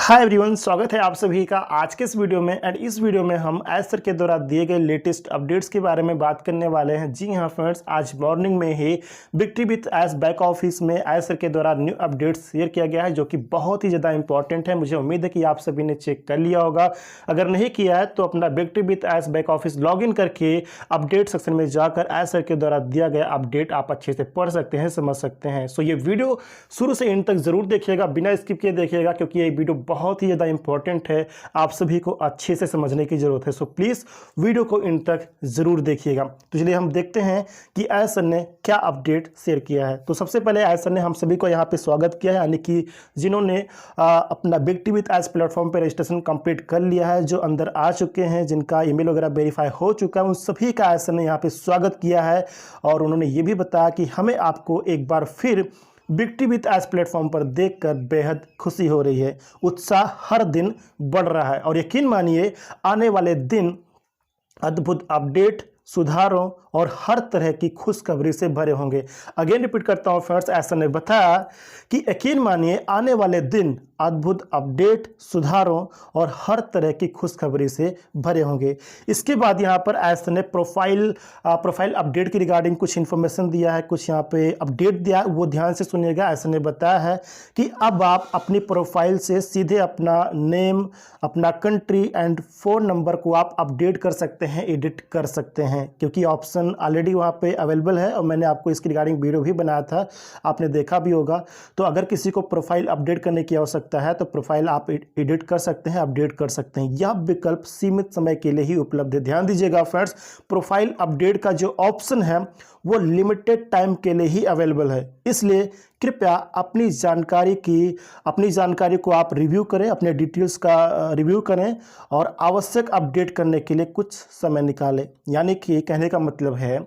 Hi everyone, स्वागत है आप सभी का आज के इस वीडियो में। एंड इस वीडियो में हम ऐश सर के द्वारा दिए गए लेटेस्ट अपडेट्स के बारे में बात करने वाले हैं। जी हाँ फ्रेंड्स, आज मॉर्निंग में ही victory with ash back office में ऐश सर के द्वारा न्यू अपडेट्स शेयर किया गया है, जो कि बहुत ही ज़्यादा इंपॉर्टेंट है। मुझे उम्मीद है कि आप सभी ने चेक कर लिया होगा। अगर नहीं किया है तो अपना victory with ash back office log in करके अपडेट सेक्शन में जाकर ऐश सर के द्वारा दिया गया अपडेट आप अच्छे से पढ़ सकते हैं, समझ सकते हैं। सो ये वीडियो शुरू से एंड तक जरूर देखिएगा, बिना स्किप किए देखिएगा, क्योंकि ये वीडियो बहुत ही ज़्यादा इंपॉर्टेंट है, आप सभी को अच्छे से समझने की जरूरत है। सो प्लीज़ वीडियो को इन तक ज़रूर देखिएगा। तो चलिए हम देखते हैं कि ऐश सर ने क्या अपडेट शेयर किया है। तो सबसे पहले ऐश सर ने हम सभी को यहाँ पे स्वागत किया है, यानी कि जिन्होंने अपना विक्ट्री विद ऐश प्लेटफॉर्म पर रजिस्ट्रेशन कंप्लीट कर लिया है, जो अंदर आ चुके हैं, जिनका ईमेल वगैरह वेरीफाई हो चुका है, उन सभी का ऐश सर ने यहाँ पे स्वागत किया है। और उन्होंने ये भी बताया कि हमें आपको एक बार फिर विक्ट्री विद ऐश प्लेटफॉर्म पर देखकर बेहद खुशी हो रही है। उत्साह हर दिन बढ़ रहा है और यकीन मानिए आने वाले दिन अद्भुत अपडेट, सुधारों और हर तरह की खुशखबरी से भरे होंगे। अगेन रिपीट करता हूँ फ्रेंड्स, ऐसा ने बताया कि यकीन मानिए आने वाले दिन अद्भुत अपडेट, सुधारों और हर तरह की खुशखबरी से भरे होंगे। इसके बाद यहाँ पर ऐसा ने प्रोफाइल अपडेट की रिगार्डिंग कुछ इन्फॉर्मेशन दिया है, कुछ यहाँ पे अपडेट दिया है, वो ध्यान से सुनिएगा। ऐसा ने बताया है कि अब आप अपनी प्रोफाइल से सीधे अपना नेम, अपना कंट्री एंड फ़ोन नंबर को आप अपडेट कर सकते हैं, एडिट कर सकते हैं, क्योंकि ऑप्शन ऑलरेडी वहाँ पे अवेलेबल है और मैंने आपको इसकी रिगार्डिंग वीडियो भी बनाया था, आपने देखा भी होगा। तो अगर किसी को प्रोफाइल अपडेट करने की आवश्यकता है तो प्रोफाइल आप एडिट कर सकते हैं, अपडेट कर सकते हैं। यह विकल्प सीमित समय के लिए ही उपलब्ध है। ध्यान दीजिएगा फ्रेंड्स, प्रोफाइल अपडेट का जो ऑप्शन है वो लिमिटेड टाइम के लिए ही अवेलेबल है, इसलिए कृपया अपनी जानकारी को आप रिव्यू करें, अपने डिटेल्स का रिव्यू करें और आवश्यक अपडेट करने के लिए कुछ समय निकालें। यानी कि कहने का मतलब है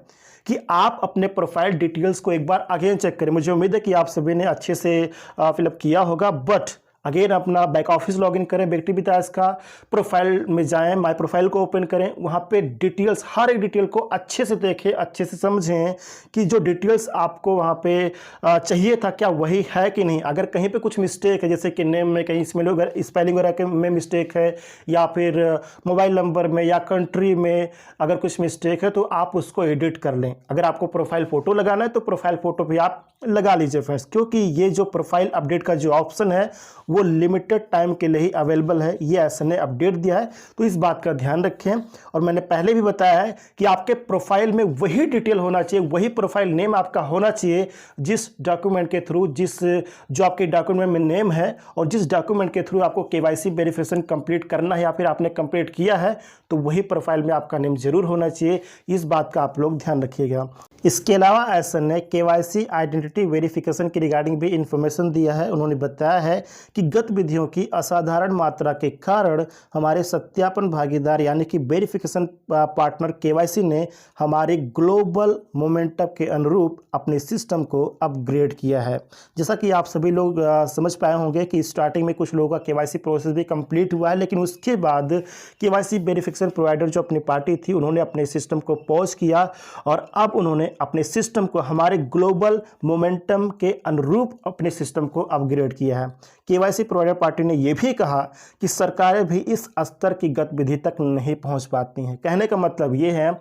कि आप अपने प्रोफाइल डिटेल्स को एक बार अगेन चेक करें। मुझे उम्मीद है कि आप सभी ने अच्छे से फिलअप किया होगा, बट अगेन अपना बैक ऑफिस लॉगिन करें, विक्ट्री विद ऐश का प्रोफाइल में जाएं, माय प्रोफाइल को ओपन करें, वहाँ पे डिटेल्स, हर एक डिटेल को अच्छे से देखें, अच्छे से समझें कि जो डिटेल्स आपको वहाँ पे चाहिए था क्या वही है कि नहीं। अगर कहीं पे कुछ मिस्टेक है, जैसे कि नेम में कहीं स्पेलिंग वगैरह में मिस्टेक है, या फिर मोबाइल नंबर में या कंट्री में अगर कुछ मिस्टेक है, तो आप उसको एडिट कर लें। अगर आपको प्रोफाइल फ़ोटो लगाना है तो प्रोफाइल फ़ोटो भी आप लगा लीजिए फ्रेंड्स, क्योंकि ये जो प्रोफाइल अपडेट का जो ऑप्शन है वो लिमिटेड टाइम के लिए ही अवेलेबल है। ये ऐसा ने अपडेट दिया है, तो इस बात का ध्यान रखें। और मैंने पहले भी बताया है कि आपके प्रोफाइल में वही डिटेल होना चाहिए, वही प्रोफाइल नेम आपका होना चाहिए जिस डॉक्यूमेंट के थ्रू, जो आपके डॉक्यूमेंट में नेम है और जिस डॉक्यूमेंट के थ्रू आपको केवाईसी वेरिफिकेशन कंप्लीट करना है या फिर आपने कंप्लीट किया है, तो वही प्रोफाइल में आपका नेम जरूर होना चाहिए। इस बात का आप लोग ध्यान रखिएगा। इसके अलावा ऐसा ने केवाईसी आइडेंटिटी वेरिफिकेशन की रिगार्डिंग भी इंफॉर्मेशन दिया है। उन्होंने बताया है कि गतिविधियों की असाधारण मात्रा के कारण हमारे सत्यापन भागीदार यानी कि वेरिफिकेशन पार्टनर केवाईसी ने हमारे ग्लोबल मोमेंटम के अनुरूप अपने सिस्टम को अपग्रेड किया है। जैसा कि आप सभी लोग समझ पाए होंगे कि स्टार्टिंग में कुछ लोगों का केवाईसी प्रोसेस भी कंप्लीट हुआ है, लेकिन उसके बाद केवाईसी वेरिफिकेशन प्रोवाइडर जो अपनी पार्टी थी, उन्होंने अपने सिस्टम को पॉज किया और अब उन्होंने अपने सिस्टम को हमारे ग्लोबल मोमेंटम के अनुरूप अपने सिस्टम को अपग्रेड किया है। केवाईसी प्रोवाइडर पार्टी ने यह भी कहा कि सरकारें भी इस स्तर की गतिविधि तक नहीं पहुंच पाती हैं। कहने का मतलब ये है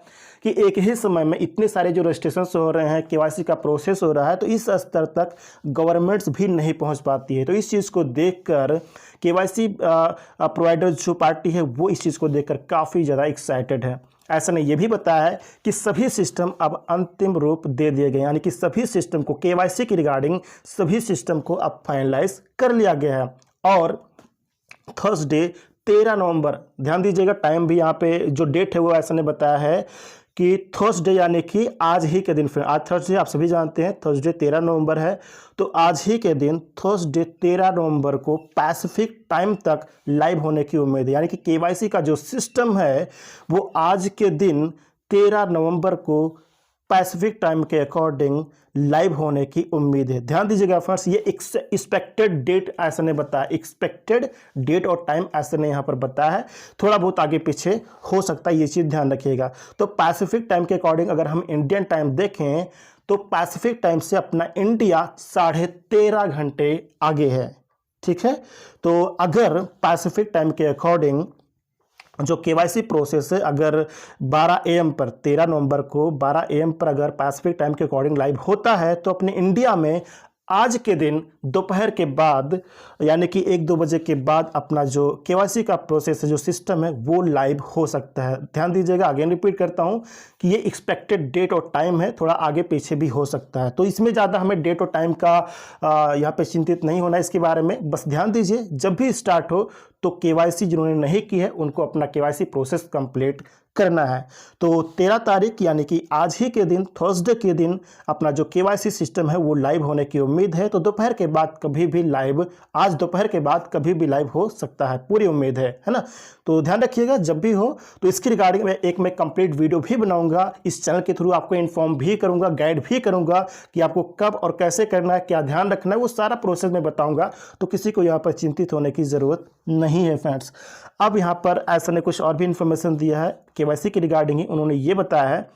कि एक ही समय में इतने सारे जो रजिस्ट्रेशन हो रहे हैं, केवाईसी का प्रोसेस हो रहा है, तो इस स्तर तक गवर्नमेंट्स भी नहीं पहुंच पाती है। तो इस चीज़ को देखकर केवाईसी प्रोवाइडर जो पार्टी है वो इस चीज़ को देखकर काफ़ी ज़्यादा एक्साइटेड है। ऐसा ने यह भी बताया है कि सभी सिस्टम अब अंतिम रूप दे दिए गए, यानी कि सभी सिस्टम को, केवाईसी की रिगार्डिंग सभी सिस्टम को अब फाइनलाइज कर लिया गया है। और थर्सडे 13 नवंबर, ध्यान दीजिएगा, टाइम भी यहाँ पे जो डेट है वो ऐसा ने बताया है कि थर्सडे यानी कि आज ही के दिन, फिर आज थर्सडे आप सभी जानते हैं, थर्सडे 13 नवंबर है, तो आज ही के दिन थर्सडे 13 नवंबर को पैसिफिक टाइम तक लाइव होने की उम्मीद है। यानी कि केवाईसी का जो सिस्टम है वो आज के दिन 13 नवंबर को पैसिफिक टाइम के अकॉर्डिंग लाइव होने की उम्मीद है। ध्यान दीजिएगा फ्रेंड्स, ये एक्सपेक्टेड डेट ऐसा ने बताया, एक्सपेक्टेड डेट और टाइम ऐसा ने यहाँ पर बताया है, थोड़ा बहुत आगे पीछे हो सकता है, ये चीज़ ध्यान रखिएगा। तो पैसिफिक टाइम के अकॉर्डिंग अगर हम इंडियन टाइम देखें तो पैसिफिक टाइम से अपना इंडिया 13.5 घंटे आगे है। ठीक है। तो अगर पैसिफिक टाइम के अकॉर्डिंग जो केवाईसी प्रोसेस है अगर 12 AM पर 13 नवंबर को 12 AM पर अगर पैसिफिक टाइम के अकॉर्डिंग लाइव होता है तो अपने इंडिया में आज के दिन दोपहर के बाद यानी कि 1-2 बजे के बाद अपना जो केवाईसी का प्रोसेस है, जो सिस्टम है, वो लाइव हो सकता है। ध्यान दीजिएगा, अगेन रिपीट करता हूं कि ये एक्सपेक्टेड डेट और टाइम है, थोड़ा आगे पीछे भी हो सकता है। तो इसमें ज़्यादा हमें डेट और टाइम का यहाँ पे चिंतित नहीं होना इसके बारे में। बस ध्यान दीजिए, जब भी स्टार्ट हो तो केवाईसी जिन्होंने नहीं की है उनको अपना केवाईसी प्रोसेस कंप्लीट करना है। तो 13 तारीख यानी कि आज ही के दिन, थर्सडे के दिन अपना जो केवाईसी सिस्टम है वो लाइव होने की उम्मीद है। तो दोपहर के बाद कभी भी लाइव, आज दोपहर के बाद कभी भी लाइव हो सकता है, पूरी उम्मीद है ना। तो ध्यान रखिएगा, जब भी हो तो इसकी रिगार्डिंग मैं कंप्लीट वीडियो भी बनाऊंगा, इस चैनल के थ्रू आपको इन्फॉर्म भी करूंगा, गाइड भी करूंगा कि आपको कब और कैसे करना है, क्या ध्यान रखना है, वो सारा प्रोसेस मैं बताऊंगा। तो किसी को यहाँ पर चिंतित होने की जरूरत नहीं है फ्रेंड्स। अब यहाँ पर ऐसा ने कुछ और भी इंफॉर्मेशन दिया है केवाईसी के रिगार्डिंग ही। उन्होंने ये बताया है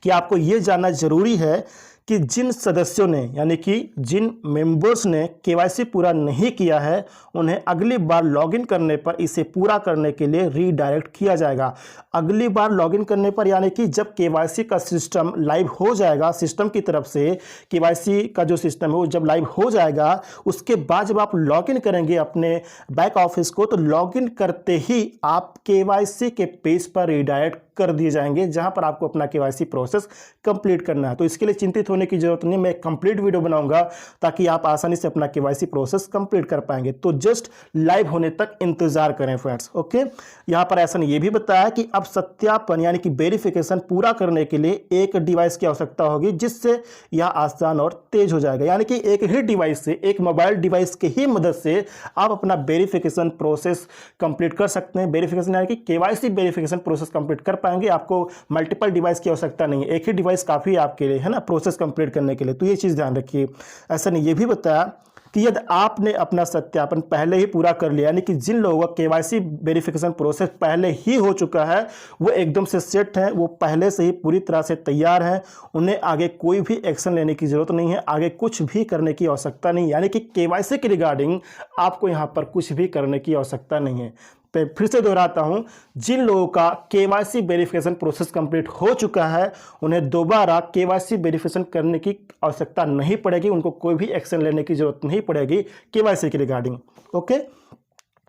कि आपको ये जानना जरूरी है कि जिन सदस्यों ने यानी कि जिन मेंबर्स ने केवाईसी पूरा नहीं किया है उन्हें अगली बार लॉगिन करने पर इसे पूरा करने के लिए रीडायरेक्ट किया जाएगा। अगली बार लॉगिन करने पर यानी कि जब केवाईसी का सिस्टम लाइव हो जाएगा, सिस्टम की तरफ से केवाईसी का जो सिस्टम है वो जब लाइव हो जाएगा, उसके बाद जब आप लॉगिन करेंगे अपने बैक ऑफिस को, तो लॉगिन करते ही आप केवाईसी के पेज पर रीडायरेक्ट कर दिए जाएंगे जहां पर आपको अपना केवाईसी प्रोसेस कंप्लीट करना है। तो इसके लिए चिंतित होने की जरूरत नहीं, मैं कंप्लीट वीडियो बनाऊंगा ताकि आप आसानी से अपना केवाईसी प्रोसेस कंप्लीट कर पाएंगे। तो जस्ट लाइव होने तक इंतजार करें फ्रेंड्स, ओके। यहां पर ऐसा ने यह भी बताया कि अब सत्यापन यानी कि वेरिफिकेशन पूरा करने के लिए एक डिवाइस की आवश्यकता होगी जिससे यह आसान और तेज हो जाएगा। यानी कि एक ही डिवाइस से, एक मोबाइल डिवाइस की ही मदद से आप अपना वेरिफिकेशन प्रोसेस कंप्लीट कर सकते हैं। वेरिफिकेशन यानी कि केवाईसी वेरिफिकेशन प्रोसेस कंप्लीट कर पाएंगे, आपको मल्टीपल डिवाइस की आवश्यकता नहीं है, एक ही डिवाइस काफी है आपके लिए, है ना, प्रोसेस कंप्लीट करने के लिए। तो ये चीज ध्यान रखिए। ऐसा नहीं, ये भी बताया कि यदि आपने अपना सत्यापन पहले ही पूरा कर लिया, यानी कि जिन लोगों का केवाईसी वेरिफिकेशन प्रोसेस पहले ही हो चुका है, वो एकदम से सेट है, वो पहले से ही पूरी तरह से तैयार है, उन्हें आगे कोई भी एक्शन लेने की जरूरत नहीं है, आगे कुछ भी करने की आवश्यकता नहीं। यानी कि केवाईसी के रिगार्डिंग आपको यहां पर कुछ भी करने की आवश्यकता नहीं है। फिर से दोहराता हूं, जिन लोगों का केवाईसी वेरिफिकेशन प्रोसेस कंप्लीट हो चुका है उन्हें दोबारा केवाईसी वेरिफिकेशन करने की आवश्यकता नहीं पड़ेगी, उनको कोई भी एक्शन लेने की जरूरत नहीं पड़ेगी केवाईसी के रिगार्डिंग, ओके।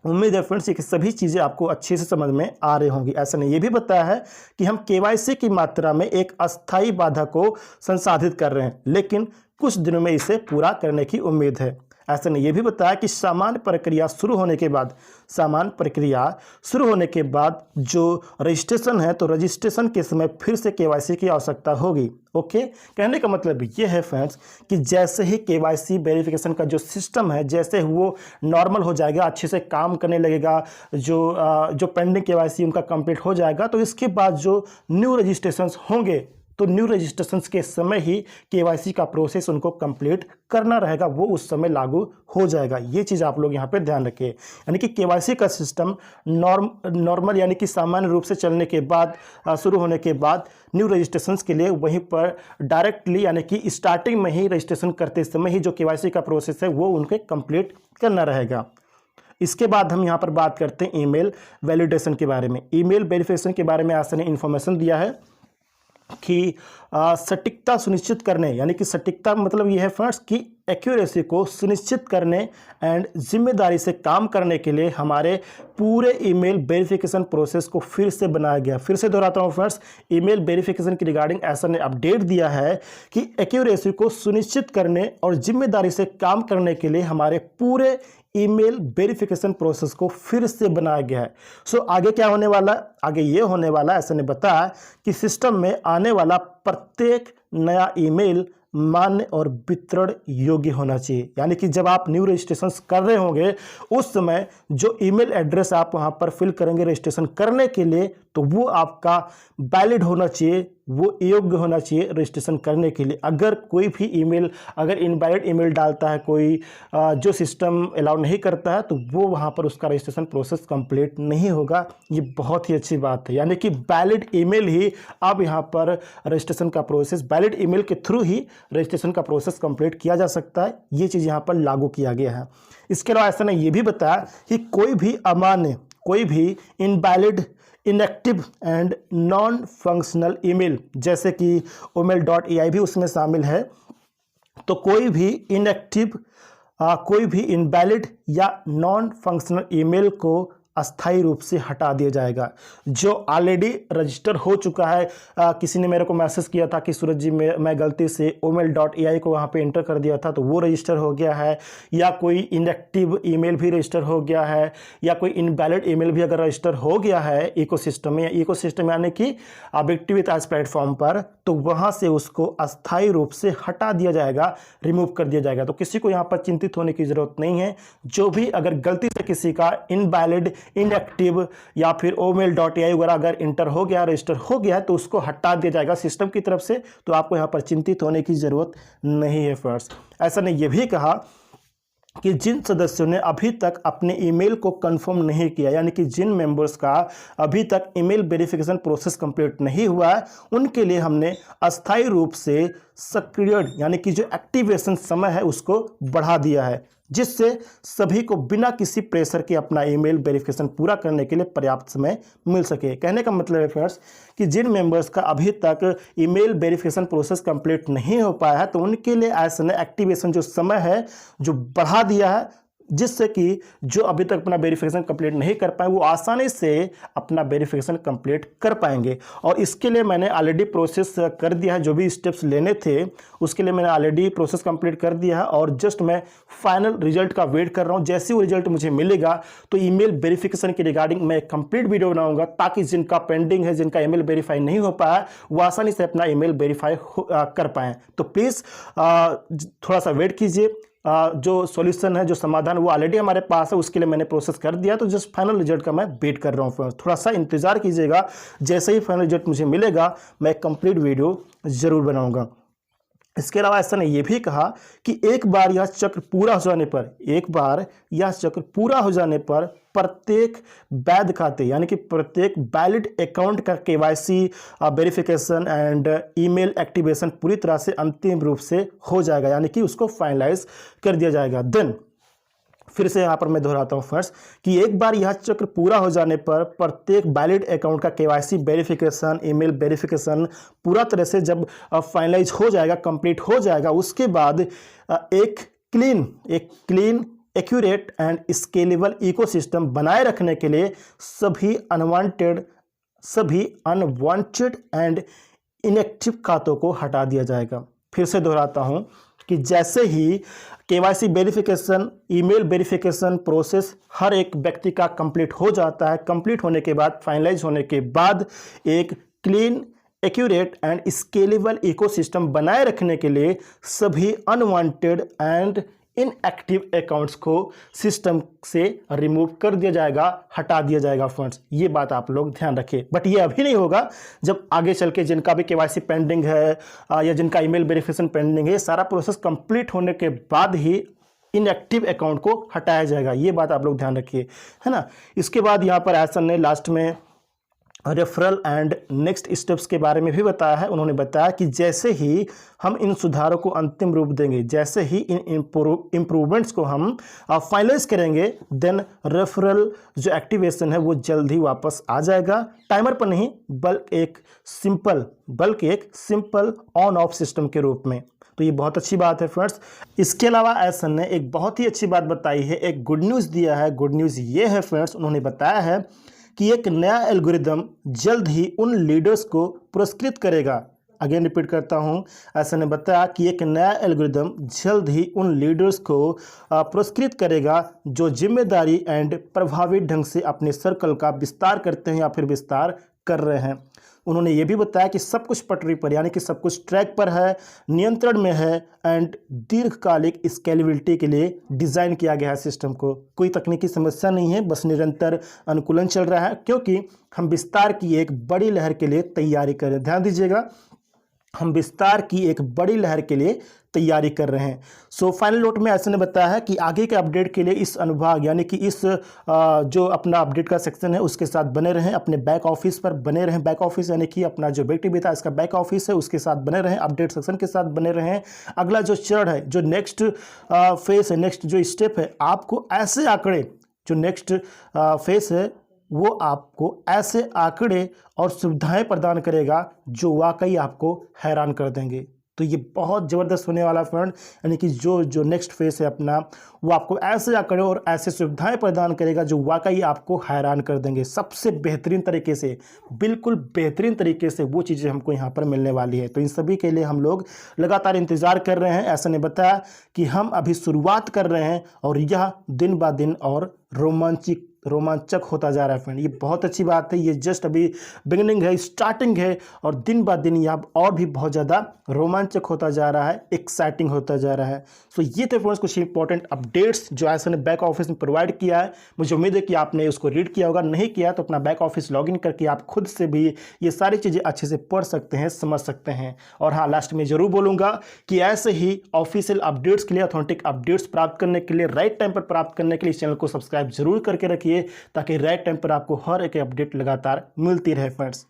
उम्मीद है फ्रेंड्स कि सभी चीज़ें आपको अच्छे से समझ में आ रही होंगी। ऐसा ने यह भी बताया है कि हम केवाईसी की मात्रा में एक अस्थायी बाधा को संसाधित कर रहे हैं, लेकिन कुछ दिनों में इसे पूरा करने की उम्मीद है। ऐसा ने यह भी बताया कि सामान्य प्रक्रिया शुरू होने के बाद जो रजिस्ट्रेशन है, तो रजिस्ट्रेशन के समय फिर से केवाईसी की आवश्यकता होगी, ओके। कहने का मतलब ये है फ्रेंड्स कि जैसे ही केवाईसी वेरिफिकेशन का जो सिस्टम है, जैसे वो नॉर्मल हो जाएगा, अच्छे से काम करने लगेगा, जो पेंडिंग केवाईसी उनका कंप्लीट हो जाएगा, तो इसके बाद जो न्यू रजिस्ट्रेशंस होंगे, तो न्यू रजिस्ट्रेशंस के समय ही केवाईसी का प्रोसेस उनको कंप्लीट करना रहेगा, वो उस समय लागू हो जाएगा। ये चीज़ आप लोग यहाँ पे ध्यान रखिए। यानी कि केवाईसी का सिस्टम नॉर्मल यानी कि सामान्य रूप से चलने के बाद, शुरू होने के बाद न्यू रजिस्ट्रेशंस के लिए वहीं पर डायरेक्टली यानी कि स्टार्टिंग में ही रजिस्ट्रेशन करते समय ही जो केवाईसी का प्रोसेस है वो उनके कंप्लीट करना रहेगा। इसके बाद हम यहाँ पर बात करते हैं ईमेल वैलिडेशन के बारे में। ईमेल वेरिफिकेशन के बारे में आशा ने इन्फॉर्मेशन दिया है कि सटीकता सुनिश्चित करने, यानी कि सटीकता मतलब यह है फ्रेंड्स कि एक्यूरेसी को सुनिश्चित करने एंड जिम्मेदारी से काम करने के लिए हमारे पूरे ईमेल वेरिफिकेशन प्रोसेस को फिर से बनाया गया। फिर से दोहराता हूं फ्रेंड्स, ईमेल वेरिफिकेशन की रिगार्डिंग ऐसा ने अपडेट दिया है कि एक्यूरेसी को सुनिश्चित करने और जिम्मेदारी से काम करने के लिए हमारे पूरे ईमेल वेरिफिकेशन प्रोसेस को फिर से बनाया गया है। सो आगे क्या होने वाला है? आगे ये होने वाला है, ऐसा ने बताया कि सिस्टम में आने वाला प्रत्येक नया ईमेल मान्य और वितरण योग्य होना चाहिए। यानी कि जब आप न्यू रजिस्ट्रेशन कर रहे होंगे उस समय जो ईमेल एड्रेस आप वहां पर फिल करेंगे रजिस्ट्रेशन करने के लिए, तो वो आपका वैलिड होना चाहिए, वो योग्य होना चाहिए रजिस्ट्रेशन करने के लिए। अगर कोई भी ईमेल अगर इनवैलिड ईमेल डालता है कोई जो सिस्टम अलाउ नहीं करता है, तो वो वहाँ पर उसका रजिस्ट्रेशन प्रोसेस कंप्लीट नहीं होगा। ये बहुत ही अच्छी बात है, यानी कि वैलिड ईमेल ही अब यहाँ पर रजिस्ट्रेशन का प्रोसेस, वैलिड ईमेल के थ्रू ही रजिस्ट्रेशन का प्रोसेस कंप्लीट किया जा सकता है। ये चीज़ यहाँ पर लागू किया गया है। इसके अलावा ऐसा ने ये भी बताया कि कोई भी अमान्य, कोई भी invalid, inactive and non functional email, जैसे कि omail.ai भी उसमें शामिल है, तो कोई भी इनएक्टिव, कोई भी इनवैलिड या नॉन फंक्शनल ईमेल को अस्थायी रूप से हटा दिया जाएगा। जो ऑलरेडी रजिस्टर हो चुका है, किसी ने मेरे को मैसेज किया था कि सूरज जी मैं गलती से omail.ai को वहाँ पे एंटर कर दिया था तो वो रजिस्टर हो गया है, या कोई इनएक्टिव ईमेल भी रजिस्टर हो गया है, या कोई इनवैलिड ईमेल भी अगर रजिस्टर हो गया है इकोसिस्टम में, इकोसिस्टम यानी कि बिक्टी विथ एज प्लेटफॉर्म पर, तो वहाँ से उसको अस्थायी रूप से हटा दिया जाएगा, रिमूव कर दिया जाएगा। तो किसी को यहाँ पर चिंतित होने की ज़रूरत नहीं है। जो भी अगर गलती से किसी का इनवैलिड, इनएक्टिव या फिर omail.ai वगैरह अगर इंटर हो गया, रजिस्टर हो गया है, तो उसको हटा दिया जाएगा सिस्टम की तरफ से। तो आपको यहाँ पर चिंतित होने की ज़रूरत नहीं है फ्रेंड्स। ऐसा ने यह भी कहा कि जिन सदस्यों ने अभी तक अपने ईमेल को कंफर्म नहीं किया, यानी कि जिन मेंबर्स का अभी तक ईमेल वेरिफिकेशन प्रोसेस कंप्लीट नहीं हुआ है, उनके लिए हमने अस्थायी रूप से सक्रिय, यानी कि जो एक्टिवेशन समय है उसको बढ़ा दिया है, जिससे सभी को बिना किसी प्रेशर के अपना ईमेल वेरिफिकेशन पूरा करने के लिए पर्याप्त समय मिल सके। कहने का मतलब है फ्रेंड्स कि जिन मेंबर्स का अभी तक ईमेल वेरिफिकेशन प्रोसेस कंप्लीट नहीं हो पाया है, तो उनके लिए ऐसा एक्टिवेशन जो समय है जो बढ़ा दिया है, जिससे कि जो अभी तक अपना वेरिफिकेशन कंप्लीट नहीं कर पाए वो आसानी से अपना वेरिफिकेशन कंप्लीट कर पाएंगे। और इसके लिए मैंने ऑलरेडी प्रोसेस कर दिया है, जो भी स्टेप्स लेने थे उसके लिए मैंने ऑलरेडी प्रोसेस कंप्लीट कर दिया है, और जस्ट मैं फाइनल रिजल्ट का वेट कर रहा हूं। जैसे वो रिजल्ट मुझे मिलेगा तो ईमेल वेरिफिकेशन के रिगार्डिंग मैं एक कंप्लीट वीडियो बनाऊंगा, ताकि जिनका पेंडिंग है, जिनका ईमेल वेरीफाई नहीं हो पाया, वो आसानी से अपना ईमेल वेरीफाई कर पाएँ। तो प्लीज़ थोड़ा सा वेट कीजिए। जो सॉल्यूशन है, जो समाधान, वो ऑलरेडी हमारे पास है, उसके लिए मैंने प्रोसेस कर दिया। तो जस्ट फाइनल रिजल्ट का मैं वेट कर रहा हूँ। थोड़ा सा इंतजार कीजिएगा, जैसे ही फाइनल रिजल्ट मुझे मिलेगा मैं कंप्लीट वीडियो ज़रूर बनाऊंगा। इसके अलावा ऐसा ने यह भी कहा कि एक बार यह चक्र पूरा हो जाने पर प्रत्येक वैध खाते, यानी कि प्रत्येक वैलिड अकाउंट का KYC verification and email activation पूरी तरह से अंतिम रूप से हो जाएगा, यानी कि उसको फाइनलाइज कर दिया जाएगा। देन फिर से यहाँ पर मैं दोहराता हूँ फर्स्ट कि एक बार यह चक्र पूरा हो जाने पर प्रत्येक वैलिड अकाउंट का केवाईसी वेरिफिकेशन, ईमेल वेरिफिकेशन पूरा तरह से जब फाइनलाइज हो जाएगा, कंप्लीट हो जाएगा, उसके बाद एक clean accurate and scalable ecosystem बनाए रखने के लिए सभी अनवांटेड एंड इनएक्टिव खातों को हटा दिया जाएगा। फिर से दोहराता हूं कि जैसे ही KYC verification, email verification process हर एक व्यक्ति का कंप्लीट हो जाता है, कंप्लीट होने के बाद, फाइनलाइज होने के बाद, एक clean, accurate and scalable ecosystem बनाए रखने के लिए सभी अनवांटेड एंड इनएक्टिव अकाउंट्स को सिस्टम से रिमूव कर दिया जाएगा, हटा दिया जाएगा फ्रेंड्स। ये बात आप लोग ध्यान रखें। बट ये अभी नहीं होगा, जब आगे चल के जिनका भी केवाईसी पेंडिंग है या जिनका ईमेल वेरिफिकेशन पेंडिंग है, सारा प्रोसेस कंप्लीट होने के बाद ही इनएक्टिव अकाउंट को हटाया जाएगा। ये बात आप लोग ध्यान रखिए, है ना। इसके बाद यहाँ पर एसन ने लास्ट में रेफरल एंड नेक्स्ट स्टेप्स के बारे में भी बताया है। उन्होंने बताया कि जैसे ही हम इन सुधारों को अंतिम रूप देंगे, जैसे ही इन इम्प्रूवमेंट्स को हम फाइनलाइज करेंगे, देन रेफरल जो एक्टिवेशन है वो जल्द ही वापस आ जाएगा। टाइमर पर नहीं, बल्कि एक सिंपल ऑन ऑफ सिस्टम के रूप में। तो ये बहुत अच्छी बात है फ्रेंड्स। इसके अलावा एसन ने एक बहुत ही अच्छी बात बताई है, एक गुड न्यूज़ दिया है। गुड न्यूज़ ये है फ्रेंड्स, उन्होंने बताया है कि एक नया एल्गोरिदम जल्द ही उन लीडर्स को पुरस्कृत करेगा। अगेन रिपीट करता हूँ, ऐसा ने बताया कि एक नया एल्गोरिदम जल्द ही उन लीडर्स को पुरस्कृत करेगा जो जिम्मेदारी एंड प्रभावी ढंग से अपने सर्कल का विस्तार करते हैं या फिर विस्तार कर रहे हैं। उन्होंने ये भी बताया कि सब कुछ पटरी पर यानी कि सब कुछ ट्रैक पर है, नियंत्रण में है एंड दीर्घकालिक स्केलेबिलिटी के लिए डिज़ाइन किया गया है सिस्टम को। कोई तकनीकी समस्या नहीं है, बस निरंतर अनुकूलन चल रहा है क्योंकि हम विस्तार की एक बड़ी लहर के लिए तैयारी कर रहे हैं। ध्यान दीजिएगा, हम विस्तार की एक बड़ी लहर के लिए तैयारी कर रहे हैं। सो फाइनल नोट में ऐसे ने बताया है कि आगे के अपडेट के लिए इस अनुभाग यानी कि इस जो अपना अपडेट का सेक्शन है उसके साथ बने रहें, अपने बैक ऑफिस पर बने रहें। बैक ऑफिस यानी कि अपना जो बिग टीवी था इसका बैक ऑफिस है उसके साथ बने रहें, अपडेट सेक्शन के साथ बने रहें। अगला जो चरण है, जो नेक्स्ट फेस है, नेक्स्ट जो स्टेप है, आपको ऐसे आंकड़े, जो नेक्स्ट फेस है वो आपको ऐसे आंकड़े और सुविधाएं प्रदान करेगा जो वाकई आपको हैरान कर देंगे। तो ये बहुत ज़बरदस्त होने वाला फ्रेंड, यानी कि जो नेक्स्ट फेस है अपना, वो आपको ऐसे आंकड़े और ऐसे सुविधाएं प्रदान करेगा जो वाकई आपको हैरान कर देंगे। सबसे बेहतरीन तरीके से, बिल्कुल बेहतरीन तरीके से वो चीज़ें हमको यहाँ पर मिलने वाली है। तो इन सभी के लिए हम लोग लगातार इंतज़ार कर रहे हैं। ऐसा ने बताया कि हम अभी शुरुआत कर रहे हैं और यह दिन ब दिन और रोमांचक होता जा रहा है फ्रेंड। ये बहुत अच्छी बात है, ये जस्ट अभी बिगिनिंग है, स्टार्टिंग है और दिन ब दिन यह और भी बहुत ज़्यादा रोमांचक होता जा रहा है, एक्साइटिंग होता जा रहा है। सो ये थे फ्रेंड्स कुछ इंपॉर्टेंट अपडेट्स जो ऐसा ने बैक ऑफिस में प्रोवाइड किया है। मुझे उम्मीद है कि आपने उसको रीड किया होगा, नहीं किया तो अपना बैक ऑफिस लॉगिन करके आप खुद से भी ये सारी चीज़ें अच्छे से पढ़ सकते हैं, समझ सकते हैं। और हाँ, लास्ट में ज़रूर बोलूँगा कि ऐसे ही ऑफिशियल अपडेट्स के लिए, ऑथेंटिक अपडेट्स प्राप्त करने के लिए, राइट टाइम पर प्राप्त करने के लिए इस चैनल को सब्सक्राइब जरूर करके रखिए ताकि राइट टाइम पर आपको हर एक अपडेट लगातार मिलती रहे फ्रेंड्स।